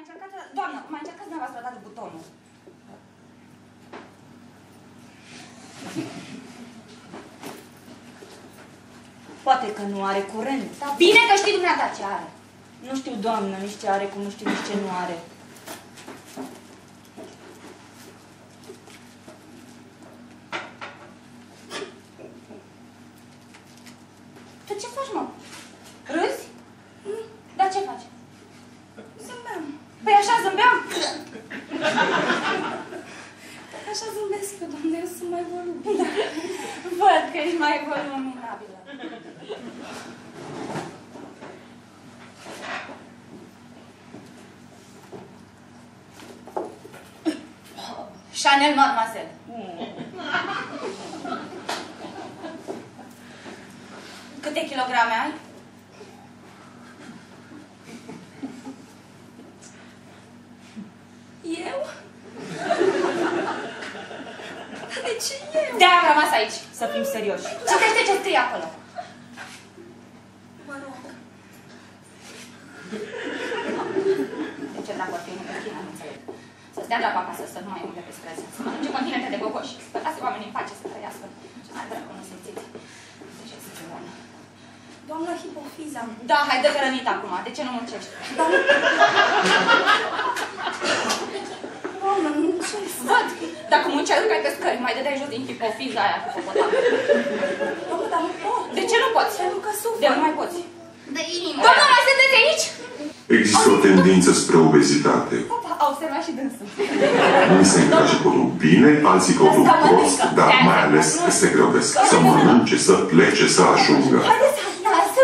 încercat... Doamnă, mai încercați dumneavoastră odată butonul. Poate că nu are curent. Da, bine că știi dumneata ce are. Nu știu, doamnă, nici ce are, cum nu știu nici ce nu are. Tu ce faci, mă? Râzi? Dar ce faci? Zâmbeam. Păi așa zâmbeam? Așa zâmbesc eu, doamne, eu sunt mai volubilă. Văd că ești mai voluminabilă. Chanel Mademoiselle. Câte kilograme ai? Eu? De ce eu? De-aia am rămas aici, să fim serioși. Citește ce scrie acolo. Mă rog. De ce dracu ar fi unul pe tine, nu înțeleg. Să-ți dea dracu acasă, să nu mai umble pe străzi, să mănânce continente de boboși, să lase oamenii în pace să trăiască. Ce mai dracu nu simțiți. De ce să se doamnă? Doamnă Hipofiza. Da, hai, dă-te rănit acum. De ce nu muncești? Doamnă... Doamnă, nu muncesc. Văd. Dacă munceai, urcai pe scări, mai dădeai jos din hipofiza aia cu popotamă. Doamnă, dar nu pot. De ce nu poți? Pentru că sufăr. De nu mai poți. De inimă. Doamnă, mai sunteți aici? Există o tendință spre obezitate. Opa, a observat și dânsul. Unii se încrace părul bine, alții căutul prost, dar mai ales se grăbesc. Să mănânce, să plece, să ajungă. Haideți să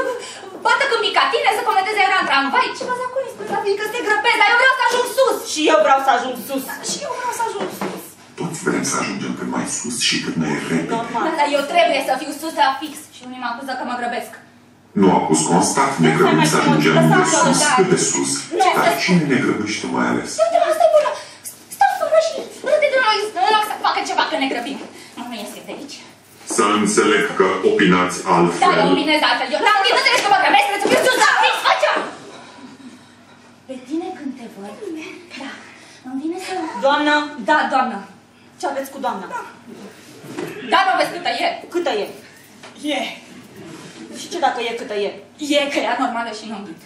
bată cu micatine, să comenteze era în tramvai. Ce vă acolo spre trafic, că te grăbesc, dar eu vreau să ajung sus. Și eu vreau să ajung sus. Și eu vreau să ajung sus. Toți vrem să ajungem cât mai sus și cât mai repede. Da, dar eu trebuie să fiu sus la fix. Și unii mă acuză că mă grăbesc. Nu acuz constat, ne grăbim să ajungem de sus cât de sus. Dar cine ne grăbește mai ales? Asta e bună. Stau fără și râde de noi. Nu să facă ceva că ne grăbim. Nu iese de aici. Să înțeleg că opinați altfel. Da, eu opinez altfel. Eu n-am timp, nu înțelegi că mă grăbesc, trebuie să fiu sus la fix. Fă-ce! Pe tine când te văd, da, îmi vine să... Doamnă? Da, doamnă. Ce aveți cu doamna? Da. Da, nu vezi câtă e? Câtă e? E. Și ce dacă e câtă e? E că e anormală și nu-mi ghid.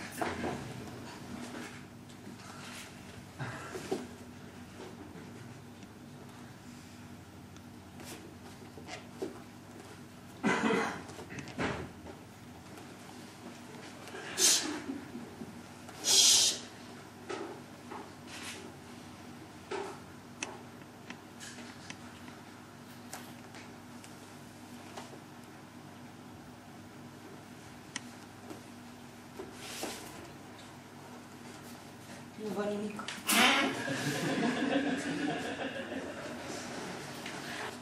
Nu văd nimic.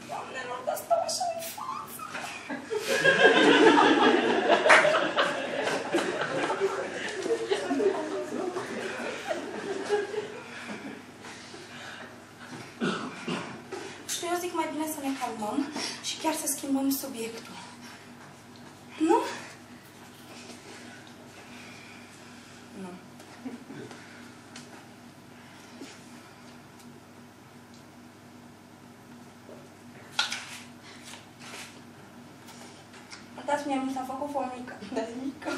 Doamnelor, dar stau așa în față. Știu, eu zic mai bine să ne calmăm și chiar să schimbăm subiectul. Nu? Nu. Dați mie, mi s-a făcut foamică. Dar e mică.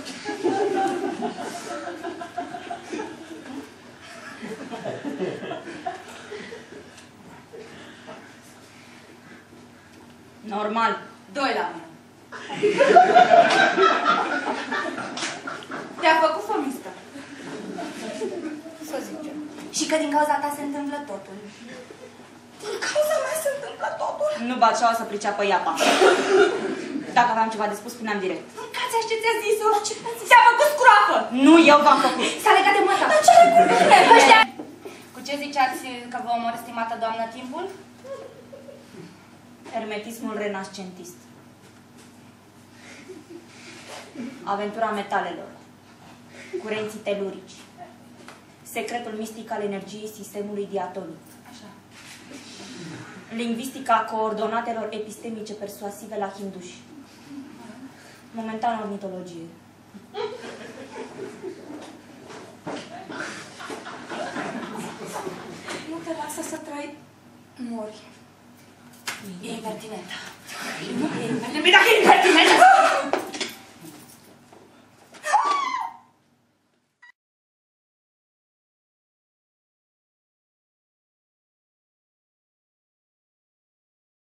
Normal. 2 la 1. Te-a făcut fomistă. Să zicem. Și că din cauza ta se întâmplă totul. Din cauza mea se întâmplă totul? Nu bacea, o să priceapă iapa. Dacă aveam ceva de spus, spuneam direct. Mâncați așa ce ți-a zis-o. Ți-a făcut scroafă. Nu, eu v-am făcut. S-a legat de măta. Dar ce are cu mine? Cu ce ziceați că vă omor, stimată doamnă, timpul? Hermetismul renascentist. Aventura metalelor. Curenții telurici. Secretul mistic al energiei sistemului diatonic. Așa. Lingvistica coordonatelor epistemice persuasive la hinduși. Momentan ornitologie. Mori. E impertinentă. E impertinentă. Dacă e impertinentă!